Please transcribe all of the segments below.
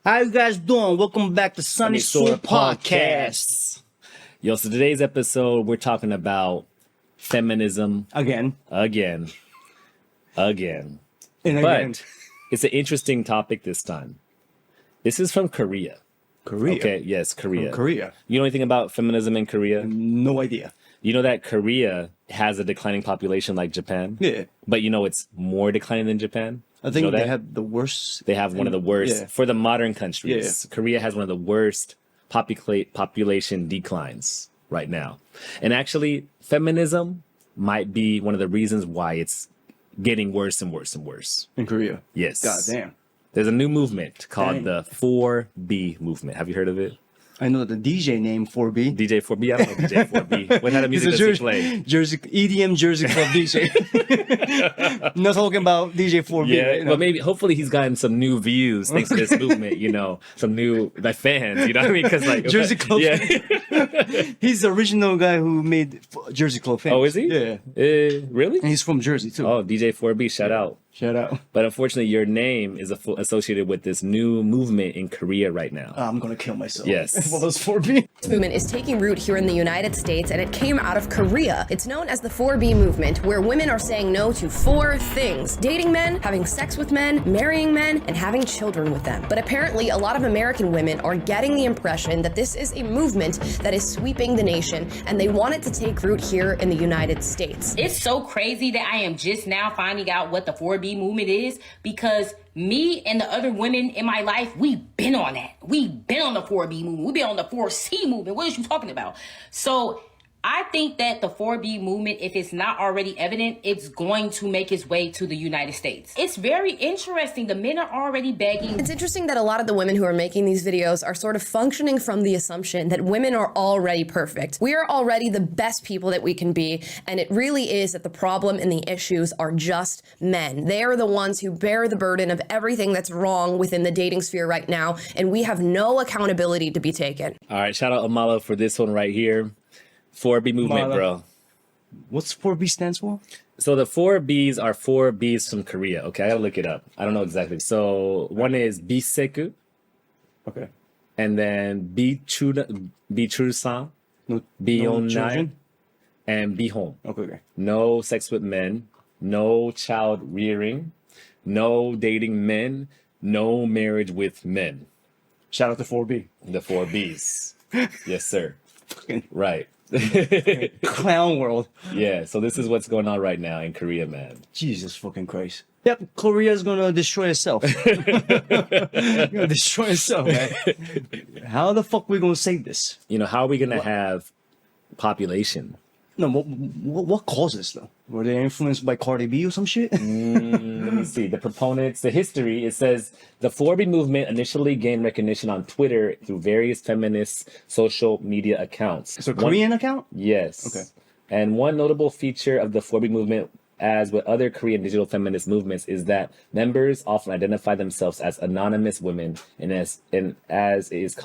How you guys doing? Welcome back to SunnySword Podcasts. Yo, so today's episode, we're talking about feminism. Again. And again. But it's an interesting topic this time. This is from Korea. Korea? Okay, yes, Korea. From Korea. You know anything about feminism in Korea? No idea. You know that Korea has a declining population like Japan? Yeah. But you know it's more declining than Japan? I think they have the worst. They have one of the worst. Yeah. For the modern countries, Yeah. Korea has one of the worst population declines right now. And actually, feminism might be one of the reasons why it's getting worse and worse and worse. In Korea? Yes. God damn. There's a new movement called the 4B movement. Have you heard of it? I know the DJ name 4B. DJ 4B? I don't know DJ 4B. What kind of music does he play? EDM Jersey Club DJ. I'm not talking about DJ 4B. Yeah, you know? but maybe, hopefully he's gotten some new views thanks to this movement, you know, some new fans, you know what I mean? Because like Jersey Club. Yeah. He's the original guy who made Jersey Club famous. Oh, is he? Yeah. Really? And he's from Jersey too. Oh, DJ 4B, shout out. Shout out. But unfortunately, your name is associated with this new movement in Korea right now. I'm going to kill myself. Yes. Well, those 4B. This movement is taking root here in the United States, and it came out of Korea. It's known as the 4B movement, where women are saying no to 4 things: dating men, having sex with men, marrying men, and having children with them. But apparently, a lot of American women are getting the impression that this is a movement that is sweeping the nation, and they want it to take root here in the United States. It's so crazy that I am just now finding out what the 4B movement is, because me and the other women in my life, we've been on that. We've been on the 4B movement. We've been on the 4C movement. What are you talking about? So I think that the 4B movement, if it's not already evident, it's going to make its way to the United States. It's very interesting. The men are already begging. It's interesting that a lot of the women who are making these videos are sort of functioning from the assumption that women are already perfect. We are already the best people that we can be, and it really is that the problem and the issues are just men. They are the ones who bear the burden of everything that's wrong within the dating sphere right now, and we have no accountability to be taken. All right, shout out Amala for this one right here. 4B movement, bro. What's 4B stands for? So the 4Bs are 4Bs from Korea. Okay, I gotta look it up. I don't know exactly. So one is biseku, Okay. and then bichulsan, No bionai, children? and bihon. Okay. No sex with men, no child rearing, no dating men, no marriage with men. Shout out to 4B. The 4Bs. Yes, sir. Right. Clown world. Yeah, so this is what's going on right now in Korea, man. Jesus fucking Christ. Yep, Korea's gonna destroy itself. Gonna destroy itself, man. How the fuck we gonna save this? You know, how are we going to have population? No, what causes though? Were they influenced by Cardi B or some shit? Let me see. The proponents, the history, it says the 4B movement initially gained recognition on Twitter through various feminist social media accounts. It's a Korean account? Yes. Okay. And one notable feature of the 4B movement, as with other Korean digital feminist movements, is that members often identify themselves as anonymous women and as is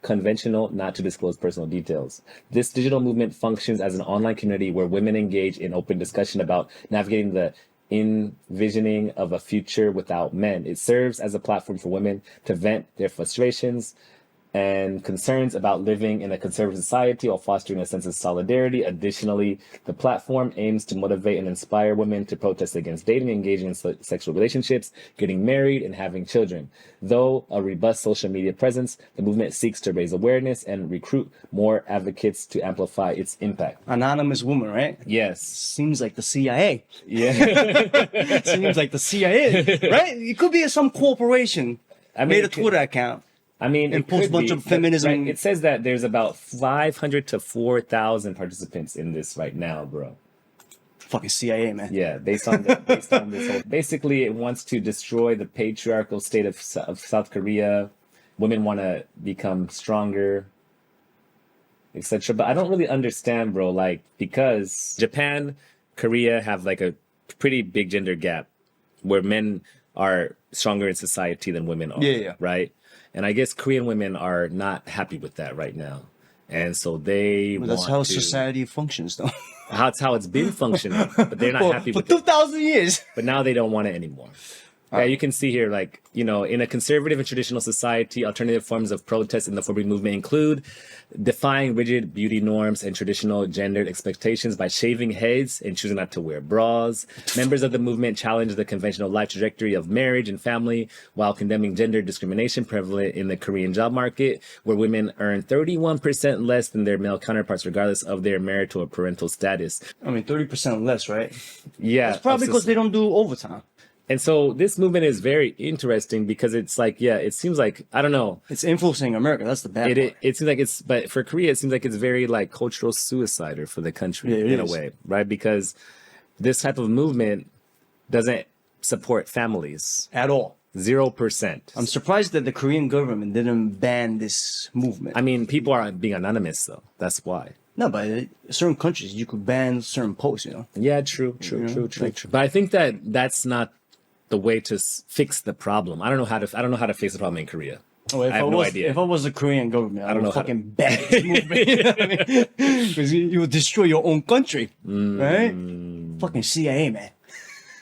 conventional not to disclose personal details. This digital movement functions as an online community where women engage in open discussion about navigating the envisioning of a future without men. It serves as a platform for women to vent their frustrations and concerns about living in a conservative society while fostering a sense of solidarity. Additionally, the platform aims to motivate and inspire women to protest against dating, engaging in sexual relationships, getting married, and having children. Though a robust social media presence, the movement seeks to raise awareness and recruit more advocates to amplify its impact. Anonymous woman, right? Yes. Seems like the CIA. Yeah. Seems like the CIA, right? It could be some corporation. Made a Twitter account. I mean, and post a bunch of feminism. Right, it says that there's about 500 to 4,000 participants in this right now, bro. Fucking CIA, man. Yeah, based on this whole. Basically, it wants to destroy the patriarchal state of South Korea. Women want to become stronger, etc. But I don't really understand, bro. Like, because Japan, Korea have like a pretty big gender gap, where men are stronger in society than women are. Yeah. Right. And I guess Korean women are not happy with that right now. And so they that's how society functions, though. That's how it's been functioning. But they're not happy with it. For 2,000 years. But now they don't want it anymore. Yeah, you can see here, like, you know, in a conservative and traditional society, alternative forms of protest in the 4B movement include defying rigid beauty norms and traditional gendered expectations by shaving heads and choosing not to wear bras. Members of the movement challenge the conventional life trajectory of marriage and family while condemning gender discrimination prevalent in the Korean job market, where women earn 31% less than their male counterparts, regardless of their marital or parental status. I mean, 30% less, right? Yeah. It's probably because they don't do overtime. And so this movement is very interesting because it's like, yeah, it seems like, I don't know. It's influencing America. That's the bad part. It seems like it's, but for Korea, it seems like it's very like cultural suicide for the country in a way, right? Because this type of movement doesn't support families. At all. 0%. I'm surprised that the Korean government didn't ban this movement. I mean, people are being anonymous though. That's why. No, but certain countries, you could ban certain posts, you know? Yeah, true. But I think that that's not the way to fix the problem. I don't know how to fix the problem in Korea. Oh, I have no idea. If I was the Korean government, I don't know fucking ban this movement. You know what I mean? Because you would destroy your own country, right? Fucking CIA, man.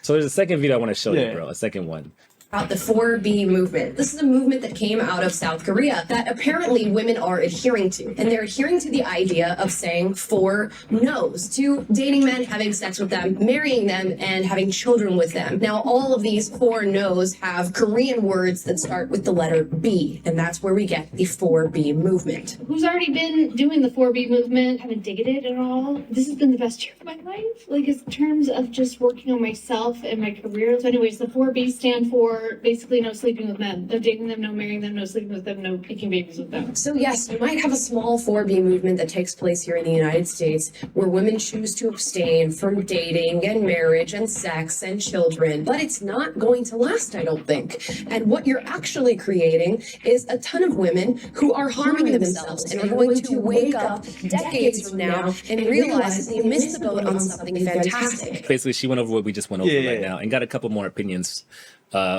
So there's a second video I want to show you, bro. A second one. About the 4B movement. This is a movement that came out of South Korea that apparently women are adhering to. And they're adhering to the idea of saying 4 no's to dating men, having sex with them, marrying them, and having children with them. Now, all of these 4 no's have Korean words that start with the letter B, and that's where we get the 4B movement. Who's already been doing the 4B movement? Haven't dated at all. This has been the best year of my life. Like, in terms of just working on myself and my career. So anyways, the 4B stand for basically no sleeping with men, no dating them, no marrying them, no sleeping with them, no making babies with them. So yes, you might have a small 4B movement that takes place here in the United States where women choose to abstain from dating and marriage and sex and children, but it's not going to last, I don't think. And what you're actually creating is a ton of women who are harming themselves and are going to wake up decades from now and realize that they missed the boat on something fantastic. Basically, she went over what we just went over right now and got a couple more opinions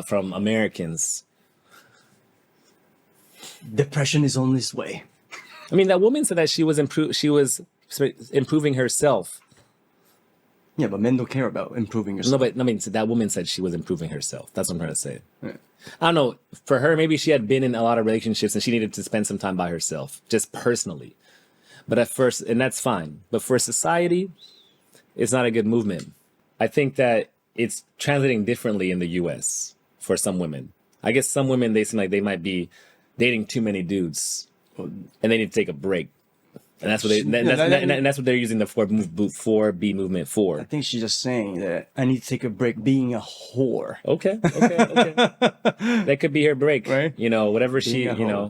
from Americans. Depression is on its way. I mean, that woman said that she was improving herself. Yeah, but men don't care about improving yourself. No, but I mean, so that woman said she was improving herself. That's what I'm trying to say. Yeah. I don't know. For her, maybe she had been in a lot of relationships and she needed to spend some time by herself, just personally. But at first, and that's fine. But for society, it's not a good movement. I think that it's translating differently in the U.S. for some women. I guess some women, they seem like they might be dating too many dudes, and they need to take a break. And that's what that's what they're using the 4B movement for. I think she's just saying that I need to take a break being a whore. Okay. That could be her break, right? You know, whatever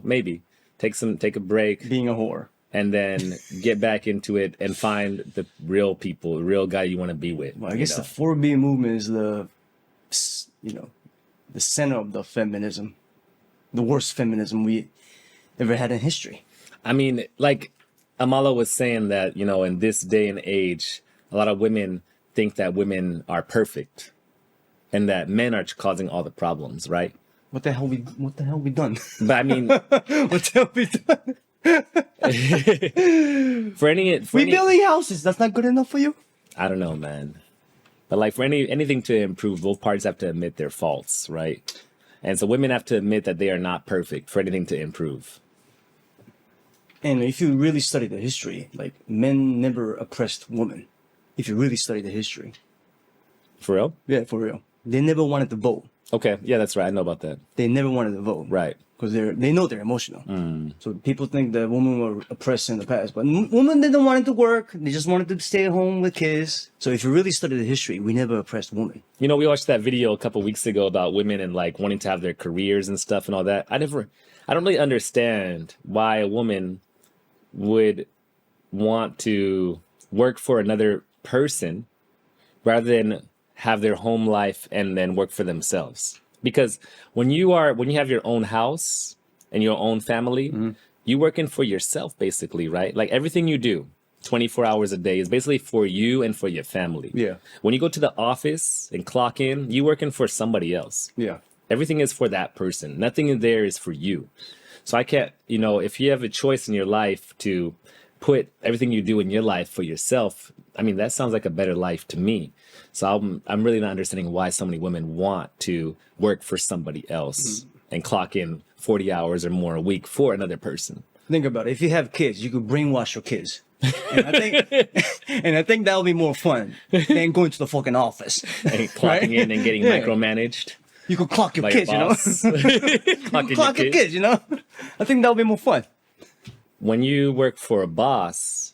maybe take a break. Being a whore. And then get back into it and find the real people, the real guy you want to be with. Well, I guess the 4B movement is the center of the feminism, the worst feminism we ever had in history. I mean, like Amala was saying that, in this day and age, a lot of women think that women are perfect and that men are causing all the problems, right? What the hell we done? But I mean, what the hell we done? Building houses, that's not good enough for you? I don't know, man. But like for anything to improve, both parties have to admit their faults, right? And so women have to admit that they are not perfect for anything to improve. And if you really study the history, like men never oppressed women. If you really study the history. For real? Yeah, for real. They never wanted to vote. Okay, yeah, that's right. I know about that. They never wanted to vote. Right. Because they know they're emotional. So people think that women were oppressed in the past. But women didn't want to work. They just wanted to stay at home with kids. So if you really study the history, we never oppressed women. We watched that video a couple weeks ago about women and like wanting to have their careers and stuff and all that. I don't really understand why a woman would want to work for another person rather than have their home life and then work for themselves. Because when you have your own house and your own family, you working for yourself basically, right? Like everything you do 24 hours a day is basically for you and for your family. Yeah. When you go to the office and clock in, you working for somebody else. Yeah. Everything is for that person. Nothing in there is for you. So I can't, if you have a choice in your life to put everything you do in your life for yourself, I mean, that sounds like a better life to me. So I'm really not understanding why so many women want to work for somebody else and clock in 40 hours or more a week for another person. Think about it. If you have kids, you could brainwash your kids. And I think that'll be more fun than going to the fucking office. And clocking in and getting micromanaged. You could clock your by kids, your you know? boss. Clock your kids, you know? I think that'll be more fun. When you work for a boss,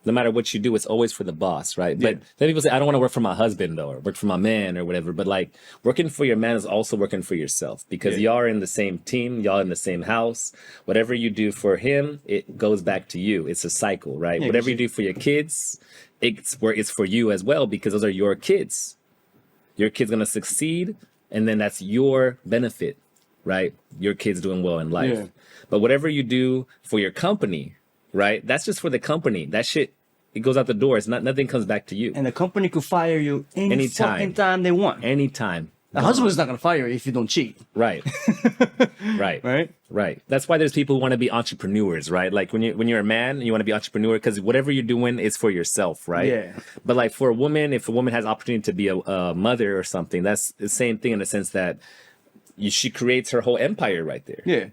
no matter what you do, it's always for the boss, right? But then people say, I don't want to work for my husband though, or work for my man or whatever. But like working for your man is also working for yourself because y'all are in the same team, y'all in the same house. Whatever you do for him, it goes back to you. It's a cycle, right? Yeah, Whatever you do for your kids, it's for you as well because those are your kids. Your kid's going to succeed and then that's your benefit, right? Your kid's doing well in life. Yeah. But whatever you do for your company, right? That's just for the company. That shit, it goes out the door. It's not, nothing comes back to you. And the company could fire you anytime. Fucking time they want. Anytime. The husband's not going to fire you if you don't cheat. Right. Right. Right? Right. That's why there's people who want to be entrepreneurs, right? Like when you're a man and you want to be entrepreneur, because whatever you're doing is for yourself, right? Yeah. But like for a woman, if a woman has opportunity to be a mother or something, that's the same thing in the sense that she creates her whole empire right there. Yeah.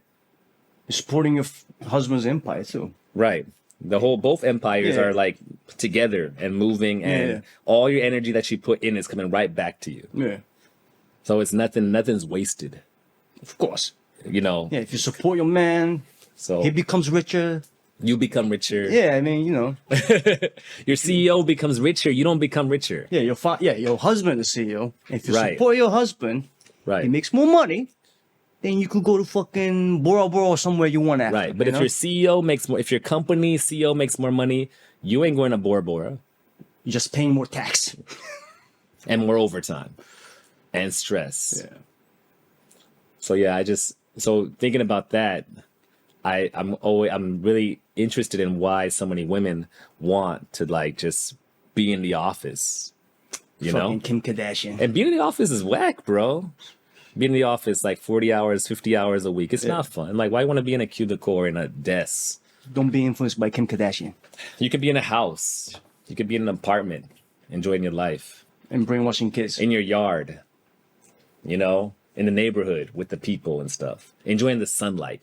You're supporting your husband's empire too. Right. Both empires are like together and moving, and all your energy that you put in is coming right back to you. Yeah. So it's nothing's wasted. Of course. You know. Yeah, if you support your man, So he becomes richer. you become richer. Yeah, I mean, you know. Your CEO becomes richer. You don't become richer. Yeah, your husband is CEO. If you Right. support your husband, Right. he makes more money, then you could go to fucking Bora Bora or somewhere you want after. Right. But you if know? your CEO makes more, if your company CEO makes more money, you ain't going to Bora Bora You're just paying more tax. and more overtime and stress. Yeah. So yeah, so thinking about that, I'm really interested in why so many women want to like just be in the office, you Fucking know? Kim Kardashian. And being in the office is whack, bro. Being in the office like 40 hours, 50 hours a week, it's not fun. Like, why you want to be in a cubicle or in a desk? Don't be influenced by Kim Kardashian. You could be in a house. You could be in an apartment, enjoying your life. And brainwashing kids. In your yard, you know, in the neighborhood with the people and stuff, enjoying the sunlight.